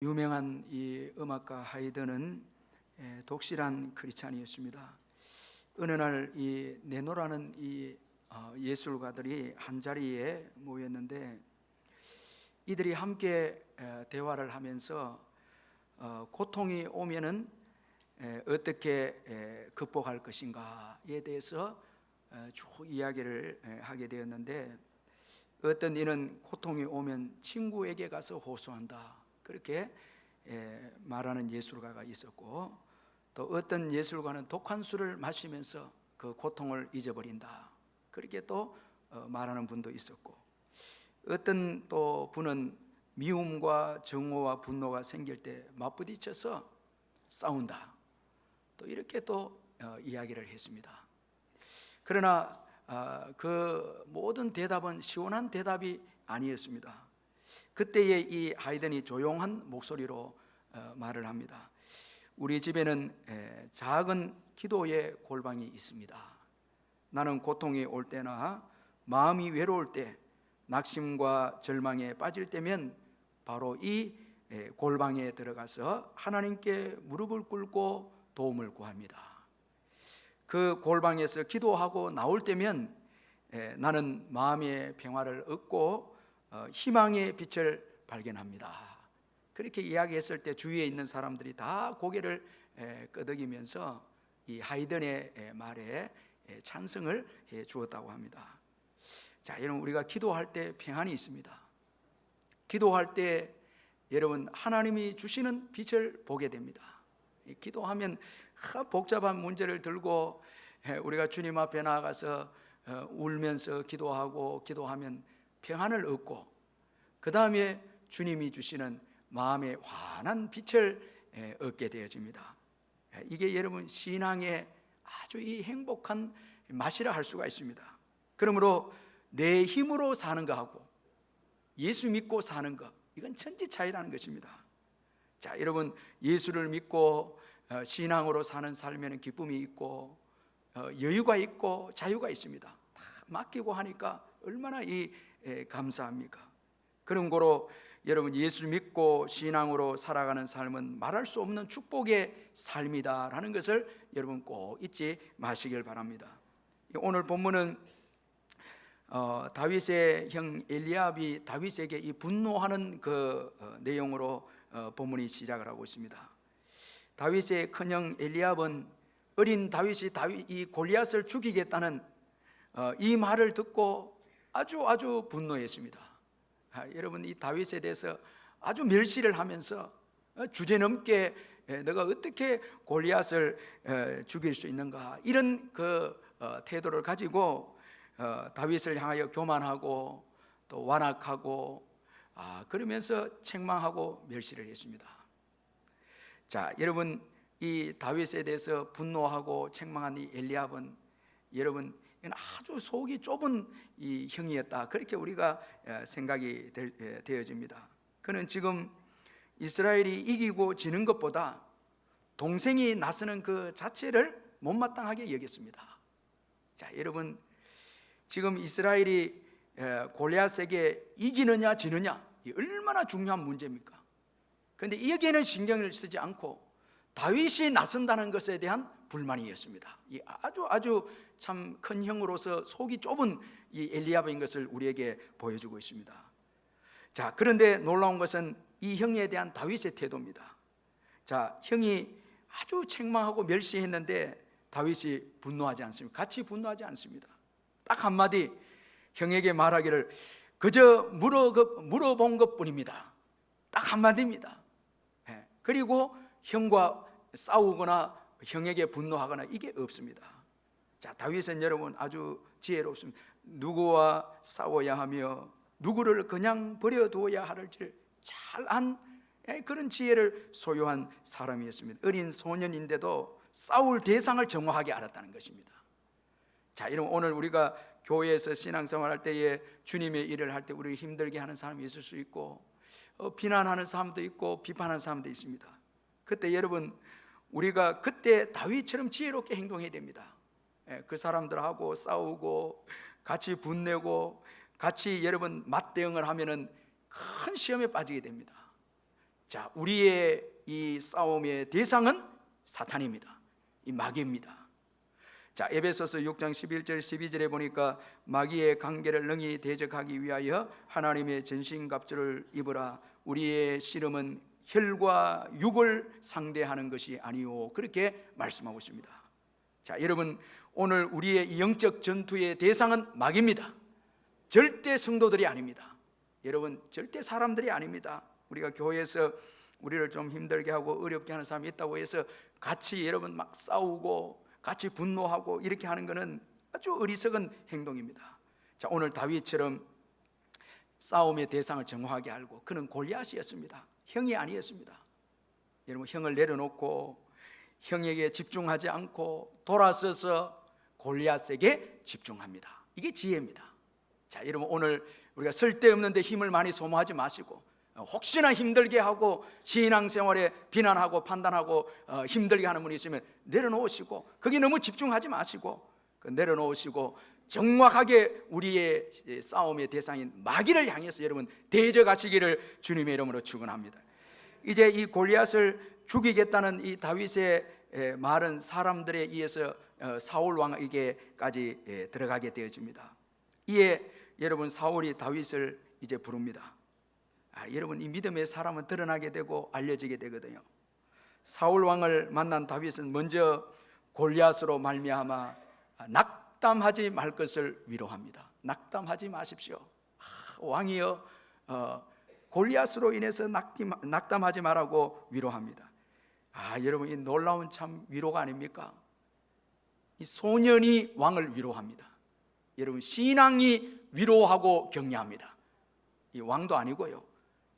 유명한 이 음악가 하이든은 독실한 크리스찬이었습니다. 어느 날 이 네노라는 이 예술가들이 한 자리에 모였는데, 이들이 함께 대화를 하면서 고통이 오면은 어떻게 극복할 것인가에 대해서 쭉 이야기를 하게 되었는데, 어떤 이는 고통이 오면 친구에게 가서 호소한다, 그렇게 말하는 예술가가 있었고, 또 어떤 예술가는 독한 술을 마시면서 그 고통을 잊어버린다, 그렇게 또 말하는 분도 있었고, 어떤 또 분은 미움과 정오와 분노가 생길 때 맞부딪혀서 싸운다, 또 이렇게 또 이야기를 했습니다. 그러나 그 모든 대답은 시원한 대답이 아니었습니다. 그때에 이 하이든이 조용한 목소리로 말을 합니다. 우리 집에는 작은 기도의 골방이 있습니다. 나는 고통이 올 때나 마음이 외로울 때, 낙심과 절망에 빠질 때면 바로 이 골방에 들어가서 하나님께 무릎을 꿇고 도움을 구합니다. 그 골방에서 기도하고 나올 때면 나는 마음의 평화를 얻고 희망의 빛을 발견합니다. 그렇게 이야기했을 때 주위에 있는 사람들이 다 고개를 끄덕이면서 이 하이든의 말에 찬성을 해 주었다고 합니다. 자, 여러분, 우리가 기도할 때 평안이 있습니다. 기도할 때 여러분, 하나님이 주시는 빛을 보게 됩니다. 기도하면 복잡한 문제를 들고 우리가 주님 앞에 나아가서 울면서 기도하면 평안을 얻고, 그 다음에 주님이 주시는 마음의 환한 빛을 얻게 되어집니다. 이게 여러분 신앙의 아주 이 행복한 맛이라 할 수가 있습니다. 그러므로 내 힘으로 사는 것하고 예수 믿고 사는 것, 이건 천지 차이라는 것입니다. 자, 여러분, 예수를 믿고 신앙으로 사는 삶에는 기쁨이 있고 여유가 있고 자유가 있습니다. 다 맡기고 하니까 얼마나 감사합니까? 그런 거로 여러분, 예수 믿고 신앙으로 살아가는 삶은 말할 수 없는 축복의 삶이다라는 것을 여러분 꼭 잊지 마시길 바랍니다. 오늘 본문은 다윗의 형 엘리압이 다윗에게 이 분노하는 그 내용으로 본문이 시작을 하고 있습니다. 다윗의 큰형 엘리압은 어린 다윗이 이 골리앗을 죽이겠다는 이 말을 듣고 아주 분노했습니다. 여러분, 이 다윗에 대해서 아주 멸시를 하면서 주제넘게 너가 어떻게 골리앗을 죽일 수 있는가, 이런 그 태도를 가지고 다윗을 향하여 교만하고 또 완악하고 그러면서 책망하고 멸시를 했습니다. 자, 여러분, 이 다윗에 대해서 분노하고 책망한 이 엘리압은 여러분 아주 속이 좁은 이 형이었다, 그렇게 우리가 생각이 되어집니다. 그는 지금 이스라엘이 이기고 지는 것보다 동생이 나서는 그 자체를 못마땅하게 여겼습니다. 자, 여러분, 지금 이스라엘이 골리앗에게 이기느냐 지느냐, 이 얼마나 중요한 문제입니까? 그런데 여기에는 신경을 쓰지 않고 다윗이 나선다는 것에 대한 불만이었습니다. 이 아주 참 큰 형으로서 속이 좁은 이 엘리압인 것을 우리에게 보여주고 있습니다. 자, 그런데 놀라운 것은 이 형에 대한 다윗의 태도입니다. 자, 형이 아주 책망하고 멸시했는데 다윗이 분노하지 않습니다. 같이 분노하지 않습니다. 딱 한마디 형에게 말하기를 그저 물어본 것뿐입니다. 딱 한마디입니다. 그리고 형과 싸우거나 형에게 분노하거나 이게 없습니다. 자, 다윗은 여러분 아주 지혜롭습니다. 누구와 싸워야 하며 누구를 그냥 버려두어야 할지 잘 안 그런 지혜를 소유한 사람이었습니다. 어린 소년인데도 싸울 대상을 정확하게 알았다는 것입니다. 자, 여러분, 오늘 우리가 교회에서 신앙생활할 때에 주님의 일을 할 때 우리 힘들게 하는 사람이 있을 수 있고 비난하는 사람도 있고 비판하는 사람도 있습니다. 그때 여러분, 우리가 그때 다윗처럼 지혜롭게 행동해야 됩니다. 그 사람들하고 싸우고 같이 분내고 같이 여러분 맞대응을 하면은 큰 시험에 빠지게 됩니다. 자, 우리의 이 싸움의 대상은 사탄입니다. 이 마귀입니다. 자, 에베소서 6장 11절 12절에 보니까 마귀의 관계를 능히 대적하기 위하여 하나님의 전신갑주를 입으라. 우리의 씨름은 혈과 육을 상대하는 것이 아니오. 그렇게 말씀하고 있습니다. 자, 여러분, 오늘 우리의 영적 전투의 대상은 마귀입니다. 절대 성도들이 아닙니다. 여러분, 절대 사람들이 아닙니다. 우리가 교회에서 우리를 좀 힘들게 하고 어렵게 하는 사람이 있다고 해서 같이 여러분 막 싸우고 같이 분노하고 이렇게 하는 것은 아주 어리석은 행동입니다. 자, 오늘 다윗처럼 싸움의 대상을 정확하게 알고, 그는 골리앗이었습니다. 형이 아니었습니다. 여러분, 형을 내려놓고 형에게 집중하지 않고 돌아서서 골리앗에게 집중합니다. 이게 지혜입니다. 자, 여러분, 오늘 우리가 쓸데없는데 힘을 많이 소모하지 마시고, 혹시나 힘들게 하고 신앙생활에 비난하고 판단하고 힘들게 하는 분이 있으면 내려놓으시고, 거기 너무 집중하지 마시고 내려놓으시고 정확하게 우리의 싸움의 대상인 마귀를 향해서 여러분 대적하시기를 주님의 이름으로 축원합니다. 이제 이 골리앗을 죽이겠다는 이 다윗의 말은 사람들에 의해서 사울 왕에게까지 들어가게 되어집니다. 이에 여러분, 사울이 다윗을 이제 부릅니다. 여러분, 이 믿음의 사람은 드러나게 되고 알려지게 되거든요. 사울 왕을 만난 다윗은 먼저 골리앗으로 말미암아 낙담하지 말 것을 위로합니다. 낙담하지 마십시오. 왕이여, 골리앗으로 인해서 낙담하지 말라고 위로합니다. 여러분, 이 놀라운 참 위로가 아닙니까? 이 소년이 왕을 위로합니다. 여러분, 신앙이 위로하고 격려합니다. 이 왕도 아니고요,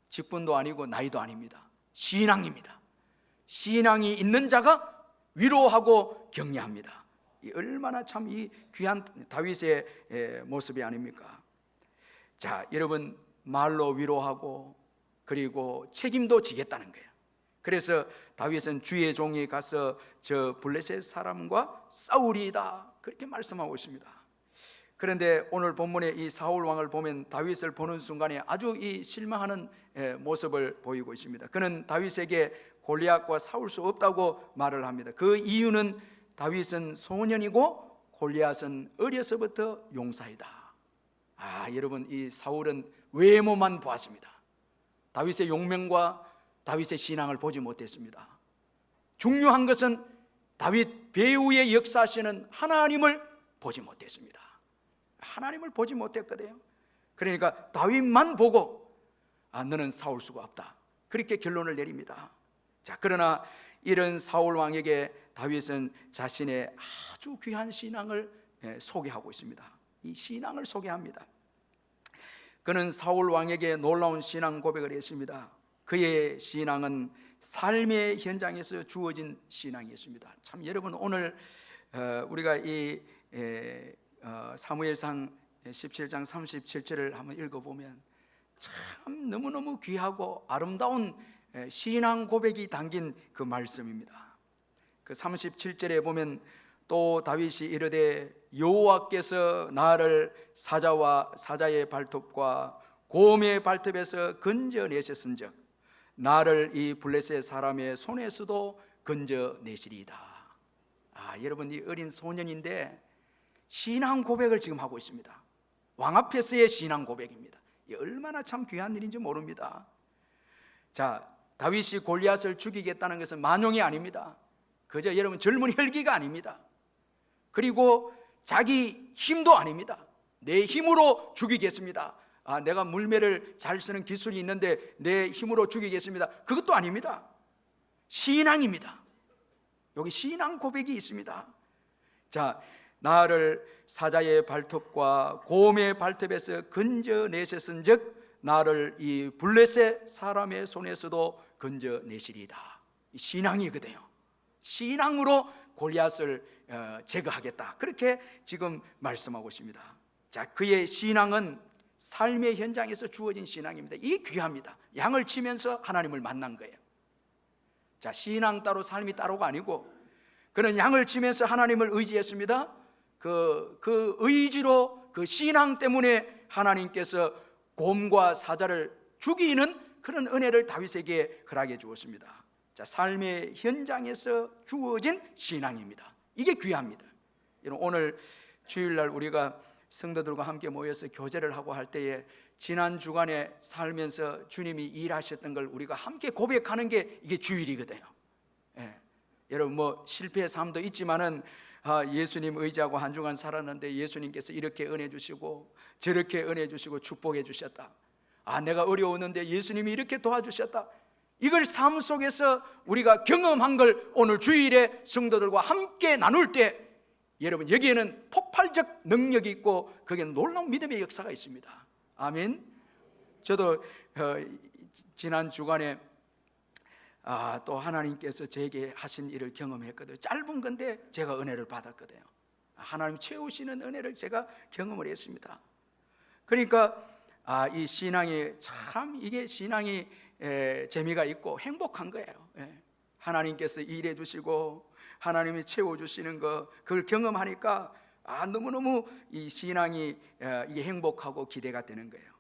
직분도 아니고 나이도 아닙니다. 신앙입니다. 신앙이 있는 자가 위로하고 격려합니다. 이 얼마나 참 이 귀한 다윗의 모습이 아닙니까? 자, 여러분, 말로 위로하고 그리고 책임도 지겠다는 거예요. 그래서 다윗은 주의 종이 가서 저 블레셋 사람과 싸우리이다, 그렇게 말씀하고 있습니다. 그런데 오늘 본문에 이 사울 왕을 보면 다윗을 보는 순간에 아주 이 실망하는 모습을 보이고 있습니다. 그는 다윗에게 골리앗과 싸울 수 없다고 말을 합니다. 그 이유는 다윗은 소년이고 골리앗은 어려서부터 용사이다. 여러분, 이 사울은 외모만 보았습니다. 다윗의 용명과 다윗의 신앙을 보지 못했습니다. 중요한 것은 다윗 배후의 역사하시는 하나님을 보지 못했습니다. 하나님을 보지 못했거든요. 그러니까 다윗만 보고 너는 싸울 수가 없다, 그렇게 결론을 내립니다. 자, 그러나 이런 사울 왕에게 다윗은 자신의 아주 귀한 신앙을 소개하고 있습니다. 이 신앙을 소개합니다. 그는 사울 왕에게 놀라운 신앙 고백을 했습니다. 그의 신앙은 삶의 현장에서 주어진 신앙이었습니다. 참, 여러분, 오늘 우리가 이 사무엘상 17장 37절을 한번 읽어보면 참 너무너무 귀하고 아름다운 신앙 고백이 담긴 그 말씀입니다. 그 37절에 보면 또 다윗이 이르되 여호와께서 나를 사자의 발톱과 곰의 발톱에서 건져내셨은즉 나를 이 블레셋 사람의 손에서도 건져내시리이다. 여러분, 이 어린 소년인데 신앙 고백을 지금 하고 있습니다. 왕 앞에서의 신앙 고백입니다. 얼마나 참 귀한 일인지 모릅니다. 자, 다윗이 골리앗을 죽이겠다는 것은 만용이 아닙니다. 그저 여러분 젊은 혈기가 아닙니다. 그리고 자기 힘도 아닙니다. 내 힘으로 죽이겠습니다. 내가 물매를 잘 쓰는 기술이 있는데 내 힘으로 죽이겠습니다. 그것도 아닙니다. 신앙입니다. 여기 신앙 고백이 있습니다. 자, 나를 사자의 발톱과 곰의 발톱에서 건져내셨은즉 나를 이 블레셋 사람의 손에서도 건져내시리이다. 신앙이거든요. 신앙으로 골리앗을 제거하겠다, 그렇게 지금 말씀하고 있습니다. 자, 그의 신앙은 삶의 현장에서 주어진 신앙입니다. 이게 귀합니다. 양을 치면서 하나님을 만난 거예요. 자, 신앙 따로 삶이 따로가 아니고 그는 양을 치면서 하나님을 의지했습니다. 그 의지로, 그 신앙 때문에 하나님께서 곰과 사자를 죽이는 그런 은혜를 다윗에게 허락해 주었습니다. 자, 삶의 현장에서 주어진 신앙입니다. 이게 귀합니다. 여러분, 오늘 주일날 우리가 성도들과 함께 모여서 교제를 하고 할 때에 지난 주간에 살면서 주님이 일하셨던 걸 우리가 함께 고백하는 게 이게 주일이거든요. 예. 여러분, 뭐 실패의 삶도 있지만은 예수님 의지하고 한 주간 살았는데 예수님께서 이렇게 은혜 주시고 저렇게 은혜 주시고 축복해 주셨다. 내가 어려웠는데 예수님이 이렇게 도와주셨다. 이걸 삶 속에서 우리가 경험한 걸 오늘 주일에 성도들과 함께 나눌 때 여러분, 여기에는 폭발적 능력이 있고 거기에 놀라운 믿음의 역사가 있습니다. 아멘. 저도 지난 주간에 또 하나님께서 제게 하신 일을 경험했거든요. 짧은 건데 제가 은혜를 받았거든요. 하나님 채우시는 은혜를 제가 경험을 했습니다. 그러니까 이 신앙이 참, 이게 신앙이 재미가 있고 행복한 거예요. 하나님께서 일해 주시고 하나님이 채워주시는 거, 그걸 경험하니까 너무너무 이 신앙이 이게 행복하고 기대가 되는 거예요.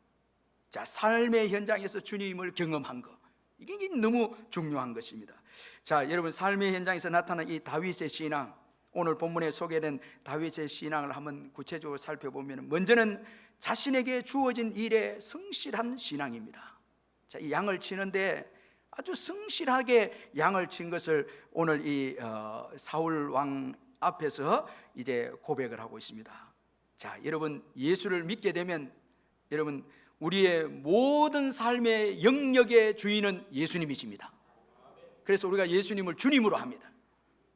자, 삶의 현장에서 주님을 경험한 거, 이게 너무 중요한 것입니다. 자, 여러분, 삶의 현장에서 나타난 이 다윗의 신앙, 오늘 본문에 소개된 다윗의 신앙을 한번 구체적으로 살펴보면 먼저는 자신에게 주어진 일에 성실한 신앙입니다. 자, 이 양을 치는데 아주 성실하게 양을 친 것을 오늘 이 사울 왕 앞에서 이제 고백을 하고 있습니다. 자, 여러분, 예수를 믿게 되면 여러분, 우리의 모든 삶의 영역의 주인은 예수님이십니다. 그래서 우리가 예수님을 주님으로 합니다.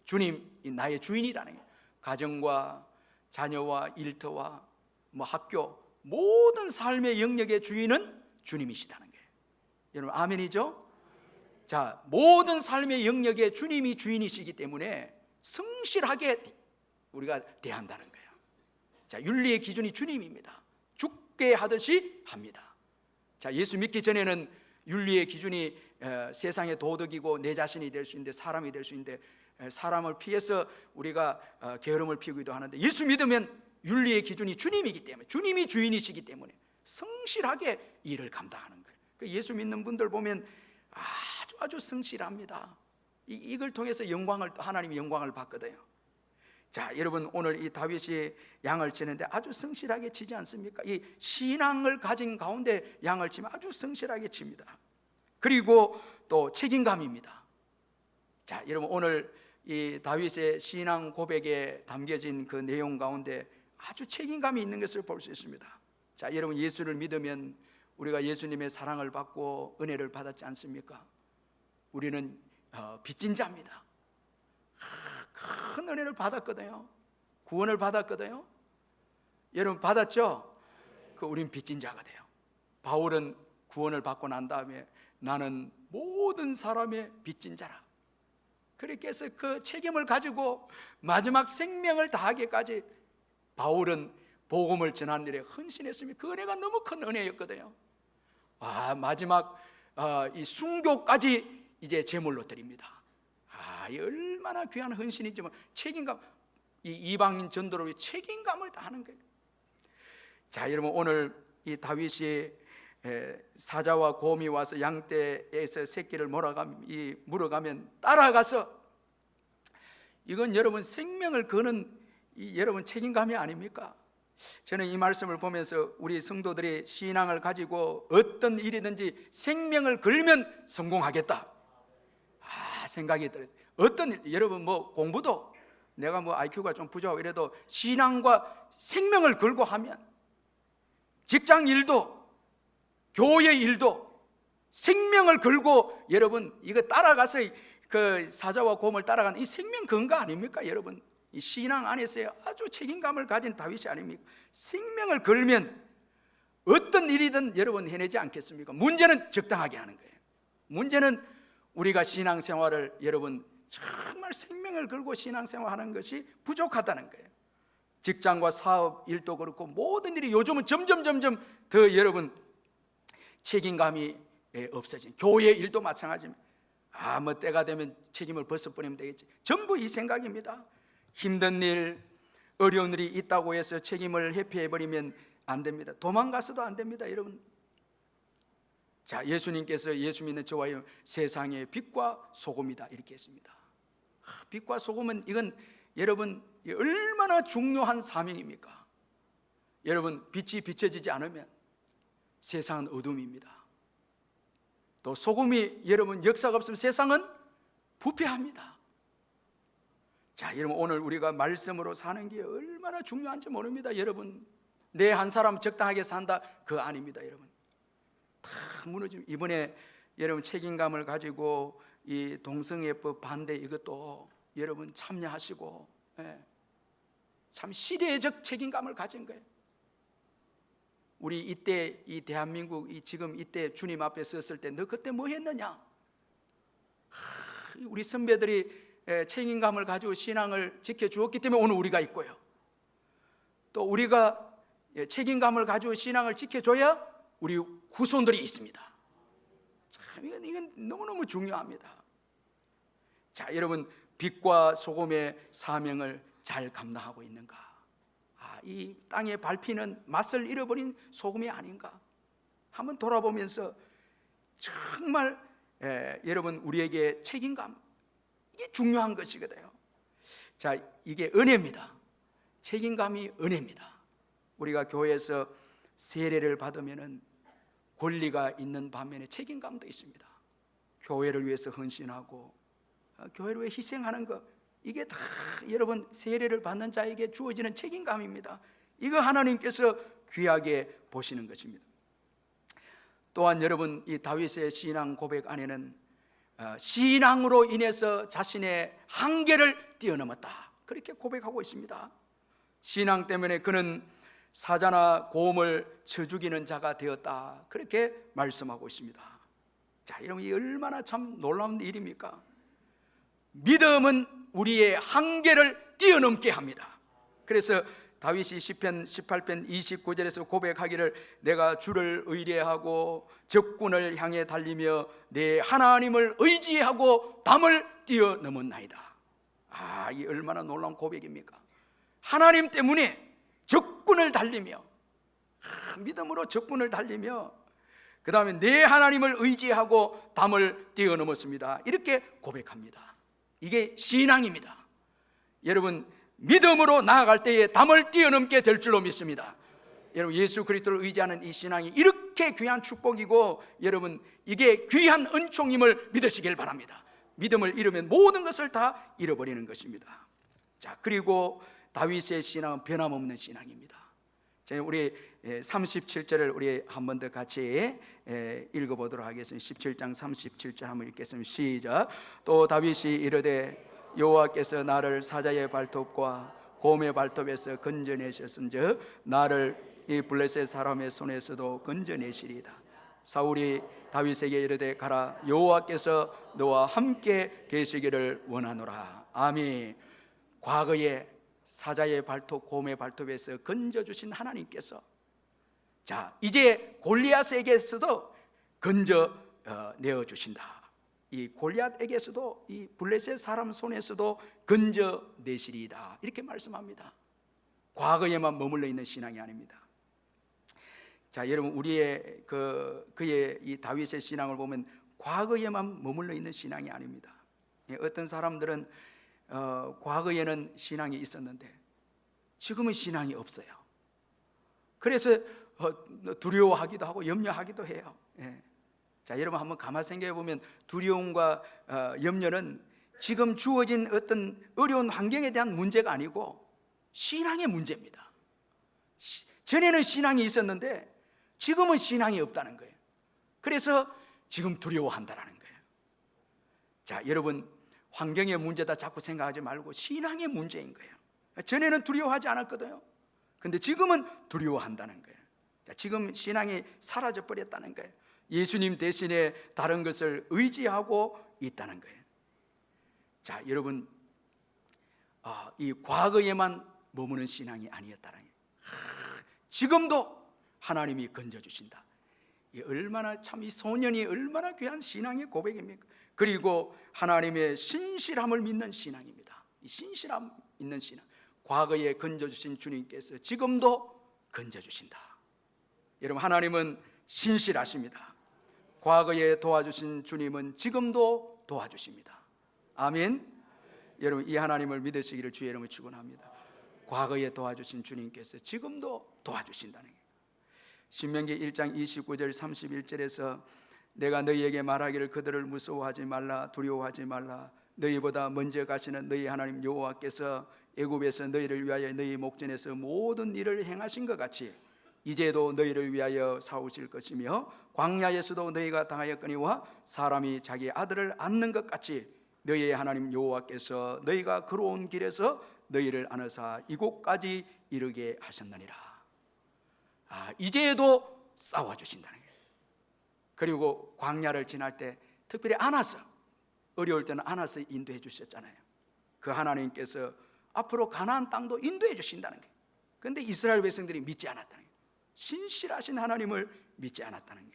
주님이 나의 주인이라는 거예요. 가정과 자녀와 일터와 뭐 학교, 모든 삶의 영역의 주인은 주님이시다는 거예요. 여러분, 아멘이죠? 자, 모든 삶의 영역에 주님이 주인이시기 때문에 성실하게 우리가 대한다는 거예요. 자, 윤리의 기준이 주님입니다. 죽게 하듯이 합니다. 자, 예수 믿기 전에는 윤리의 기준이 세상의 도덕이고 내 자신이 될 수 있는데, 사람이 될 수 있는데, 사람을 피해서 우리가 게으름을 피우기도 하는데, 예수 믿으면 윤리의 기준이 주님이기 때문에, 주님이 주인이시기 때문에 성실하게 일을 감당하는 거예요. 예수 믿는 분들 보면 아주 성실합니다. 이걸 통해서 하나님이 영광을 받거든요. 자, 여러분, 오늘 이 다윗이 양을 치는데 아주 성실하게 치지 않습니까? 이 신앙을 가진 가운데 양을 치면 아주 성실하게 칩니다. 그리고 또 책임감입니다. 자, 여러분, 오늘 이 다윗의 신앙 고백에 담겨진 그 내용 가운데 아주 책임감이 있는 것을 볼 수 있습니다. 자, 여러분, 예수를 믿으면 우리가 예수님의 사랑을 받고 은혜를 받았지 않습니까? 우리는 빚진 자입니다. 큰 은혜를 받았거든요. 구원을 받았거든요. 여러분, 받았죠? 우린 빚진 자가 돼요. 바울은 구원을 받고 난 다음에 나는 모든 사람의 빚진 자라, 그렇게 해서 그 책임을 가지고 마지막 생명을 다하기까지 바울은 복음을 전하는 일에 헌신했습니다. 그 은혜가 너무 큰 은혜였거든요. 마지막 이 순교까지 이제 제물로 드립니다. 이 얼마나 귀한 헌신인지, 책임감, 이 이방인 전도를 위해 책임감을 다하는 거예요. 자, 여러분, 오늘 이 다윗이 사자와 곰이 와서 양떼에서 새끼를 물어가면 따라가서, 이건 여러분 생명을 거는 여러분 책임감이 아닙니까? 저는 이 말씀을 보면서 우리 성도들이 신앙을 가지고 어떤 일이든지 생명을 걸면 성공하겠다 생각이 들어요. 어떤 일, 여러분, 공부도 내가 IQ가 좀 부족하고 이래도 신앙과 생명을 걸고 하면, 직장 일도 교회 일도 생명을 걸고 여러분 이거 따라가서 그 사자와 곰을 따라가는 이 생명 건 거 아닙니까? 여러분, 이 신앙 안에서 아주 책임감을 가진 다윗이 아닙니까? 생명을 걸면 어떤 일이든 여러분 해내지 않겠습니까? 문제는 적당하게 하는 거예요. 문제는 우리가 신앙생활을 여러분 정말 생명을 걸고 신앙생활하는 것이 부족하다는 거예요. 직장과 사업 일도 그렇고 모든 일이 요즘은 점점 더 여러분 책임감이 없어진, 교회 일도 마찬가지입니다. 때가 되면 책임을 벗어버리면 되겠지, 전부 이 생각입니다. 힘든 일, 어려운 일이 있다고 해서 책임을 회피해버리면 안 됩니다. 도망가서도 안 됩니다. 여러분, 자, 예수님께서 예수 믿는 저와 세상의 빛과 소금이다 이렇게 했습니다. 빛과 소금은 이건 여러분 얼마나 중요한 사명입니까? 여러분, 빛이 비춰지지 않으면 세상은 어둠입니다. 또 소금이 여러분 역사가 없으면 세상은 부패합니다. 자, 여러분, 오늘 우리가 말씀으로 사는 게 얼마나 중요한지 모릅니다. 여러분, 내 한 사람 적당하게 산다 그거 아닙니다. 여러분, 다 무너지면 이번에 여러분 책임감을 가지고 이 동성애법 반대 이것도 여러분 참여하시고, 참 시대적 책임감을 가진 거예요. 우리 이때 이 대한민국 지금 이때 주님 앞에 섰을 때 너 그때 뭐 했느냐? 우리 선배들이 책임감을 가지고 신앙을 지켜주었기 때문에 오늘 우리가 있고요. 또 우리가 책임감을 가지고 신앙을 지켜줘야 우리 후손들이 있습니다. 참 이건 너무너무 중요합니다. 자, 여러분, 빛과 소금의 사명을 잘 감당하고 있는가? 이 땅에 밟히는 맛을 잃어버린 소금이 아닌가? 한번 돌아보면서 정말 여러분 우리에게 책임감, 이게 중요한 것이거든요. 자, 이게 은혜입니다. 책임감이 은혜입니다. 우리가 교회에서 세례를 받으면은 권리가 있는 반면에 책임감도 있습니다. 교회를 위해서 헌신하고 교회를 위해 희생하는 것, 이게 다 여러분 세례를 받는 자에게 주어지는 책임감입니다. 이거 하나님께서 귀하게 보시는 것입니다. 또한 여러분, 이 다윗의 신앙 고백 안에는 신앙으로 인해서 자신의 한계를 뛰어넘었다 그렇게 고백하고 있습니다. 신앙 때문에 그는 사자나 곰을 쳐 죽이는 자가 되었다 그렇게 말씀하고 있습니다. 자, 여러분, 이 얼마나 참 놀라운 일입니까? 믿음은 우리의 한계를 뛰어넘게 합니다. 그래서 다윗이 시편 18편 29절에서 고백하기를 내가 주를 의뢰하고 적군을 향해 달리며 내 하나님을 의지하고 담을 뛰어넘었나이다. 이 얼마나 놀라운 고백입니까? 하나님 때문에 적군을 달리며, 믿음으로 적군을 달리며, 그 다음에 내 하나님을 의지하고 담을 뛰어넘었습니다. 이렇게 고백합니다. 이게 신앙입니다. 여러분, 믿음으로 나아갈 때에 담을 뛰어넘게 될 줄로 믿습니다. 여러분, 예수 그리스도를 의지하는 이 신앙이 이렇게 귀한 축복이고, 여러분, 이게 귀한 은총임을 믿으시길 바랍니다. 믿음을 잃으면 모든 것을 다 잃어버리는 것입니다. 자, 그리고 다윗의 신앙은 변함없는 신앙입니다. 자, 우리 37절을 우리 한 번 더 같이 읽어보도록 하겠습니다. 17장 37절 한번 읽겠습니다. 시작. 또 다윗이 이르되 여호와께서 나를 사자의 발톱과 곰의 발톱에서 건져내셨은즉 나를 이 블레셋 사람의 손에서도 건져내시리이다. 사울이 다윗에게 이르되 가라, 여호와께서 너와 함께 계시기를 원하노라. 아멘. 과거에 사자의 발톱, 곰의 발톱에서 건져주신 하나님께서, 자, 이제 골리앗에게서도 건져내어 주신다. 이 골리앗에게서도, 이 블레셋 사람 손에서도 건져내시리이다 이렇게 말씀합니다. 과거에만 머물러 있는 신앙이 아닙니다. 자, 여러분, 우리의 그의 이 다윗의 신앙을 보면 과거에만 머물러 있는 신앙이 아닙니다. 어떤 사람들은 과거에는 신앙이 있었는데 지금은 신앙이 없어요. 그래서 두려워하기도 하고 염려하기도 해요. 자, 여러분 한번 가만히 생각해 보면 두려움과 염려는 지금 주어진 어떤 어려운 환경에 대한 문제가 아니고 신앙의 문제입니다. 전에는 신앙이 있었는데 지금은 신앙이 없다는 거예요. 그래서 지금 두려워한다는 거예요. 자, 여러분, 환경의 문제다 자꾸 생각하지 말고 신앙의 문제인 거예요. 전에는 두려워하지 않았거든요. 근데 지금은 두려워한다는 거예요. 자, 지금 신앙이 사라져 버렸다는 거예요. 예수님 대신에 다른 것을 의지하고 있다는 거예요. 자, 여러분, 이 과거에만 머무는 신앙이 아니었다는 거예요. 지금도 하나님이 건져주신다. 이 얼마나 참, 이 소년이 얼마나 귀한 신앙의 고백입니까? 그리고 하나님의 신실함을 믿는 신앙입니다. 이 신실함 있는 신앙. 과거에 건져주신 주님께서 지금도 건져주신다. 여러분, 하나님은 신실하십니다. 과거에 도와주신 주님은 지금도 도와주십니다. 아멘. 여러분, 이 하나님을 믿으시기를 주의 이름으로 축원합니다. 과거에 도와주신 주님께서 지금도 도와주신다는 거예요. 신명기 1장 29절 31절에서 내가 너희에게 말하기를 그들을 무서워하지 말라, 두려워하지 말라. 너희보다 먼저 가시는 너희 하나님 여호와께서 애굽에서 너희를 위하여 너희 목전에서 모든 일을 행하신 것 같이 이제도 너희를 위하여 싸우실 것이며 광야에서도 너희가 당하였거니와 사람이 자기 아들을 안는 것 같이 너희의 하나님 여호와께서 너희가 걸어온 길에서 너희를 안으사 이곳까지 이르게 하셨느니라. 이제도 싸워주신다는 거예요. 그리고 광야를 지날 때 특별히 안아서, 어려울 때는 안아서 인도해 주셨잖아요. 그 하나님께서 앞으로 가나안 땅도 인도해 주신다는 거예요. 그런데 이스라엘 백성들이 믿지 않았다는 거예요. 신실하신 하나님을 믿지 않았다는 거예요.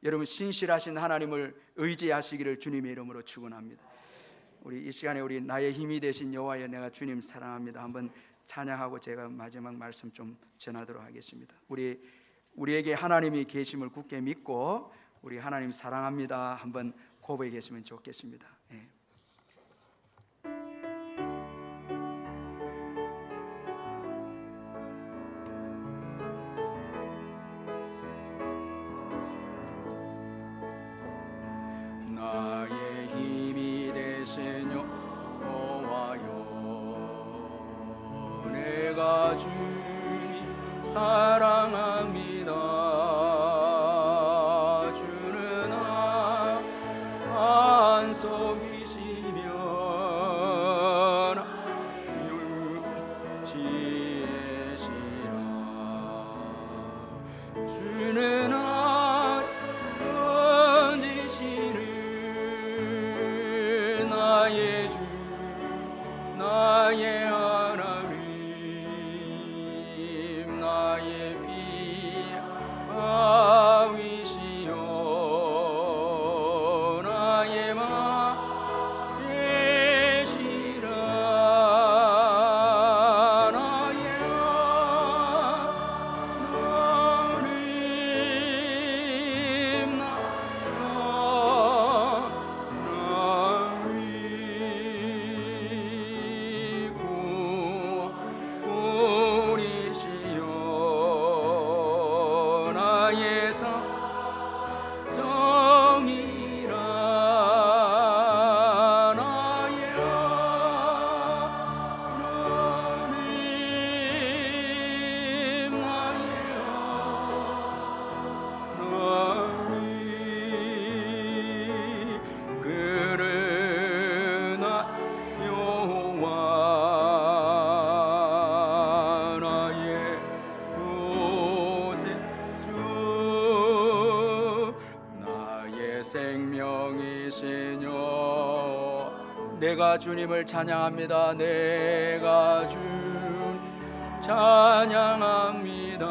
여러분, 신실하신 하나님을 의지하시기를 주님의 이름으로 축원합니다. 우리 이 시간에 우리 나의 힘이 되신 여호와여 내가 주님 사랑합니다 한번 찬양하고 제가 마지막 말씀 좀 전하도록 하겠습니다. 우리에게 하나님이 계심을 굳게 믿고 우리 하나님 사랑합니다 한번 고백했으면 좋겠습니다. 나의 힘이 되신 여호와여 내가 주님 사랑합니다. 주는 안속이시면 지혜시라. 주는 나의 주 나의 하나님 나의 피아위시여 나의 마 되시라. 나의 하나님 생명이시여 내가 주님을 찬양합니다. 내가 주 찬양합니다.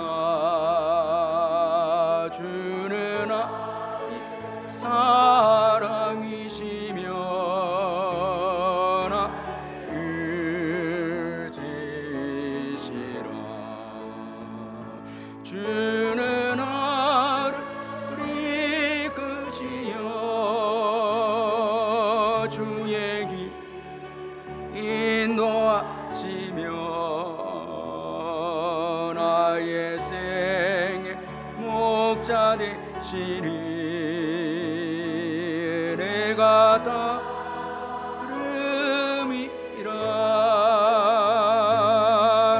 주는 사랑이시며 의지시라. 주는 나를 이끄시어 주의 길 인도하시며 나의 생의 목자 되시니 내가 따름이라.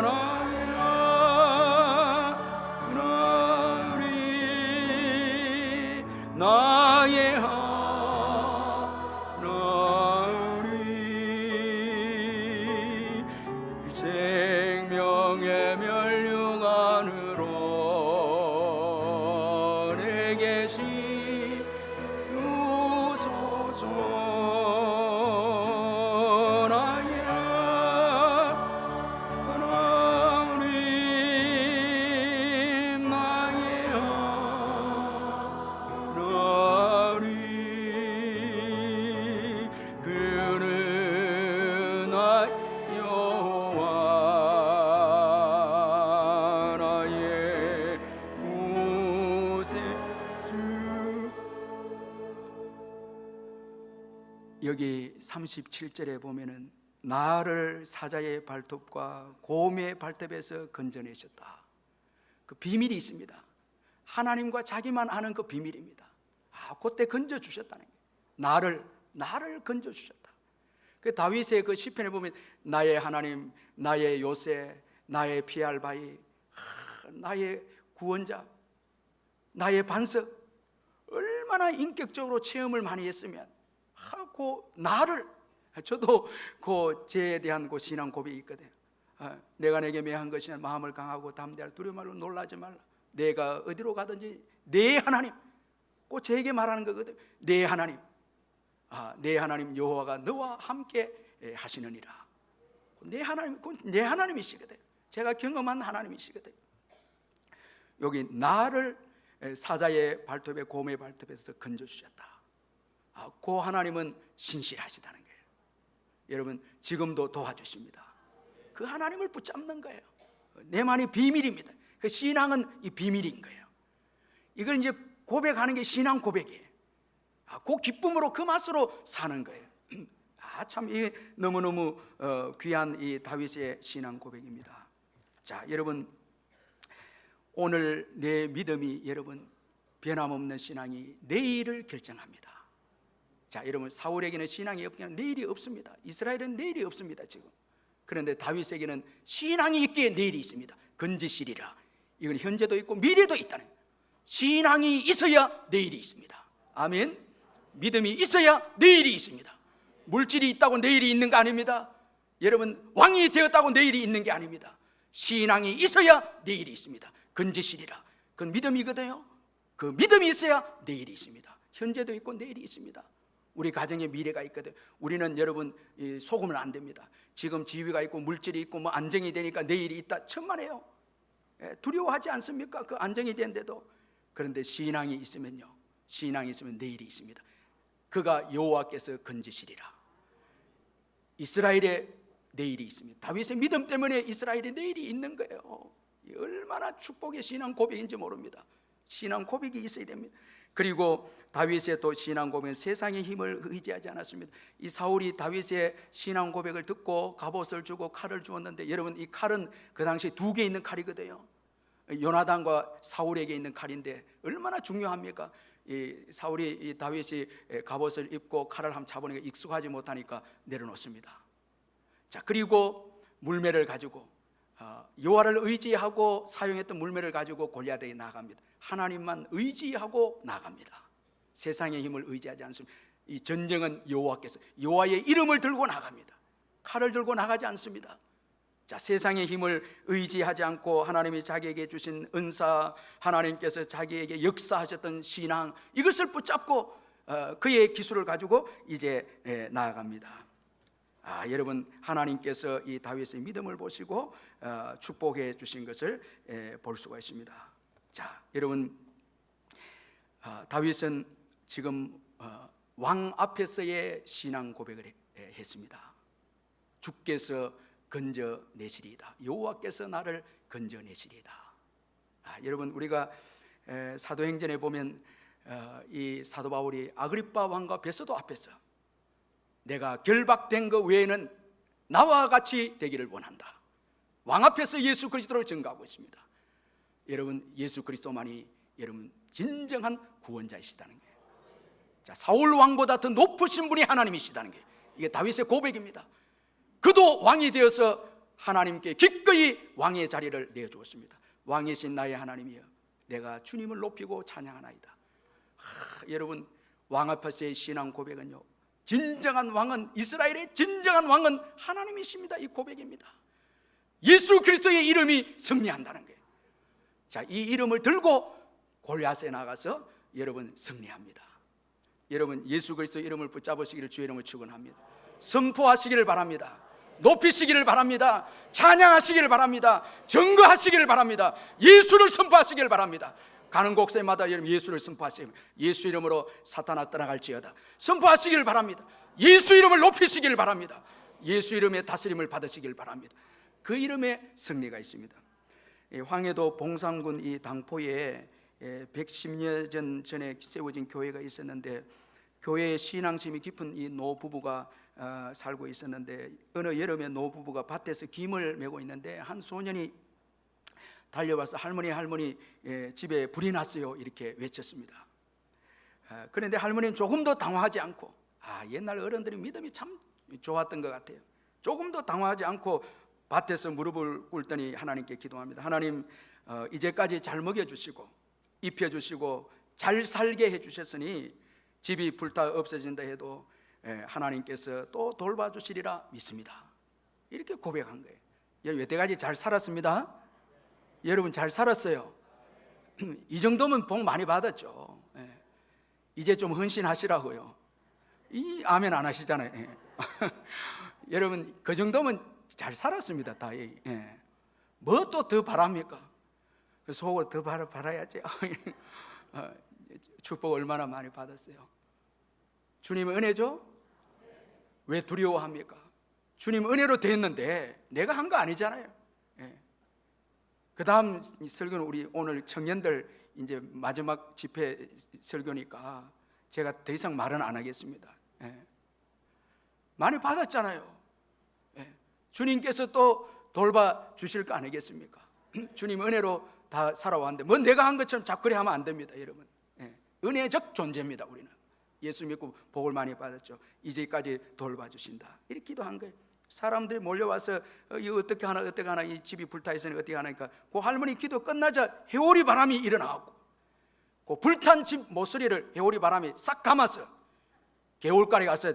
나의 하나님 나의 하나님 생명의 멸류관으로 내게 시우소서. 나의 하나님 나의 하나님 그는 나의 여호와 나의 구세주 여기 37절에 보면은 나를 사자의 발톱과 곰의 발톱에서 건져내셨다. 그 비밀이 있습니다. 하나님과 자기만 아는 그 비밀입니다. 그때 건져주셨다는 거예요. 나를 건져주셨다. 그 다윗의 그 시편에 보면 나의 하나님, 나의 요새, 나의 피할 바위, 나의 구원자, 나의 반석, 얼마나 인격적으로 체험을 많이 했으면 하고 나를, 저도 그 죄에 대한 그 신앙 고백이 있거든요. 내가 내게 매한 것이나 마음을 강하고 담대하라, 두려워 말고 놀라지 말라. 내가 어디로 가든지 내 하나님, 꼭 저에게 말하는 거거든요. 내 하나님, 내 하나님 여호와가 너와 함께 하시느니라. 내 하나님, 내 하나님이시거든요. 제가 경험한 하나님이시거든요. 여기 나를 사자의 발톱에 곰의 발톱에서 건져주셨다. 그 하나님은 신실하시다는 거예요. 여러분, 지금도 도와주십니다. 그 하나님을 붙잡는 거예요. 내만의 비밀입니다. 그 신앙은 이 비밀인 거예요. 이걸 이제 고백하는 게 신앙 고백이에요. 그 기쁨으로, 그 맛으로 사는 거예요. 참 이 너무너무 귀한 이 다윗의 신앙 고백입니다. 자, 여러분, 오늘 내 믿음이, 여러분, 변함없는 신앙이 내일을 결정합니다. 자, 여러분, 사울에게는 신앙이 없기는 내일이 없습니다. 이스라엘은 내일이 없습니다, 지금. 그런데 다윗에게는 신앙이 있기에 내일이 있습니다. 건지시리라. 이건 현재도 있고 미래도 있다는 거예요. 신앙이 있어야 내일이 있습니다. 아멘. 믿음이 있어야 내일이 있습니다. 물질이 있다고 내일이 있는 거 아닙니다. 여러분, 왕이 되었다고 내일이 있는 게 아닙니다. 신앙이 있어야 내일이 있습니다. 건지시리라. 그건 믿음이거든요. 그 믿음이 있어야 내일이 있습니다. 현재도 있고 내일이 있습니다. 우리 가정에 미래가 있거든. 우리는 여러분 속으면 안 됩니다. 지금 지위가 있고 물질이 있고 뭐 안정이 되니까 내일이 있다, 천만에요. 두려워하지 않습니까? 그 안정이 된데도. 그런데 신앙이 있으면요, 신앙이 있으면 내일이 있습니다. 그가 여호와께서 건지시리라. 이스라엘의 내일이 있습니다. 다윗의 믿음 때문에 이스라엘의 내일이 있는 거예요. 얼마나 축복의 신앙 고백인지 모릅니다. 신앙 고백이 있어야 됩니다. 그리고 다윗의 또 신앙 고백은 세상의 힘을 의지하지 않았습니다. 이 사울이 다윗의 신앙 고백을 듣고 갑옷을 주고 칼을 주었는데, 여러분, 이 칼은 그 당시 2개 있는 칼이거든요. 요나단과 사울에게 있는 칼인데 얼마나 중요합니까? 이 사울이 이 다윗이 갑옷을 입고 칼을 한번 잡으니까 익숙하지 못하니까 내려놓습니다. 자, 그리고 물매를 가지고 여호와를 의지하고 사용했던 물매를 가지고 골리앗에게 나갑니다. 하나님만 의지하고 나갑니다. 세상의 힘을 의지하지 않습니다. 이 전쟁은 여호와께서, 여호와의 이름을 들고 나갑니다. 칼을 들고 나가지 않습니다. 자, 세상의 힘을 의지하지 않고 하나님이 자기에게 주신 은사, 하나님께서 자기에게 역사하셨던 신앙, 이것을 붙잡고 그의 기술을 가지고 이제 나아갑니다. 여러분, 하나님께서 이 다윗의 믿음을 보시고 축복해 주신 것을 볼 수가 있습니다. 자, 여러분, 다윗은 지금 왕 앞에서의 신앙 고백을 했습니다. 주께서 건져내시리이다. 여호와께서 나를 건져내시리이다. 여러분, 우리가 사도행전에 보면 이 사도 바울이 아그리빠 왕과 베스도 앞에서 내가 결박된 것 외에는 나와 같이 되기를 원한다. 왕 앞에서 예수 그리스도를 증거하고 있습니다. 여러분, 예수 그리스도만이 여러분 진정한 구원자이시다는 거예요. 자, 사울 왕보다 더 높으신 분이 하나님이시다는 거예요. 이게 다윗의 고백입니다. 그도 왕이 되어서 하나님께 기꺼이 왕의 자리를 내어주었습니다. 왕이신 나의 하나님이여, 내가 주님을 높이고 찬양하나이다. 여러분, 왕 앞에서의 신앙 고백은요, 진정한 왕은, 이스라엘의 진정한 왕은 하나님이십니다. 이 고백입니다. 예수 그리스도의 이름이 승리한다는 거예요. 자, 이 이름을 들고 골리앗에 나가서 여러분 승리합니다. 여러분, 예수 그리스도 이름을 붙잡으시기를 주의 이름을 축원합니다. 선포하시기를 바랍니다. 높이시기를 바랍니다. 찬양하시기를 바랍니다. 증거하시기를 바랍니다. 예수를 선포하시기를 바랍니다. 가는 곳마다 여러분 예수를 선포하시면 예수 이름으로 사탄아 떠나갈지어다 선포하시기를 바랍니다. 예수 이름을 높이시기를 바랍니다. 예수 이름의 다스림을 받으시기를 바랍니다. 그 이름에 승리가 있습니다. 황해도 봉산군 이 당포에 110여 년 전에 세워진 교회가 있었는데, 교회에 신앙심이 깊은 이 노 부부가 살고 있었는데, 어느 여름에 노 부부가 밭에서 김을 메고 있는데 한 소년이 달려와서 할머니 집에 불이 났어요 이렇게 외쳤습니다. 그런데 할머니는 조금도 당황하지 않고, 옛날 어른들이 믿음이 참 좋았던 것 같아요. 조금도 당황하지 않고 밭에서 무릎을 꿇더니 하나님께 기도합니다. 하나님, 이제까지 잘 먹여주시고 입혀주시고 잘 살게 해주셨으니 집이 불타 없어진다 해도 하나님께서 또 돌봐주시리라 믿습니다. 이렇게 고백한 거예요. 여태까지 잘 살았습니다. 여러분 잘 살았어요. 이 정도면 복 많이 받았죠. 이제 좀 헌신하시라고요. 이 아멘 안 하시잖아요. 여러분 그 정도면 잘 살았습니다. 다행히. 뭐 또 더 바랍니까? 속으로 더 바라야지. 축복 얼마나 많이 받았어요. 주님 은혜죠? 왜 두려워합니까? 주님 은혜로 됐는데 내가 한 거 아니잖아요. 그 다음 설교는 우리 오늘 청년들 이제 마지막 집회 설교니까 제가 더 이상 말은 안 하겠습니다. 많이 받았잖아요. 주님께서 또 돌봐 주실 거 아니겠습니까? 주님 은혜로 다 살아왔는데 뭐 내가 한 것처럼 자꾸 그래 하면 안 됩니다, 여러분. 은혜적 존재입니다. 우리는 예수 믿고 복을 많이 받았죠. 이제까지 돌봐 주신다 이렇게 기도한 거예요. 사람들이 몰려와서 이거 어떻게 하나 이 집이 불타 있으니 어떻게 하니까 그 할머니 기도 끝나자 해오리 바람이 일어나고 그 불탄 집 모서리를 해오리 바람이 싹 감아서 개울가에 가서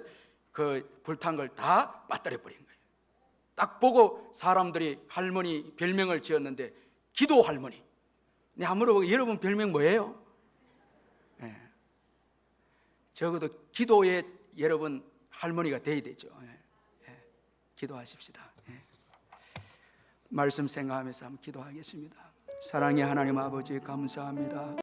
그 불탄 걸 다 맞들여 버린 거예요. 딱 보고 사람들이 할머니 별명을 지었는데 기도 할머니. 내가 물어보고 여러분 별명 뭐예요? 적어도 기도에 여러분 할머니가 돼야 되죠. 기도하십시다. 말씀 생각하면서 한번 기도하겠습니다. 사랑의 하나님 아버지 감사합니다.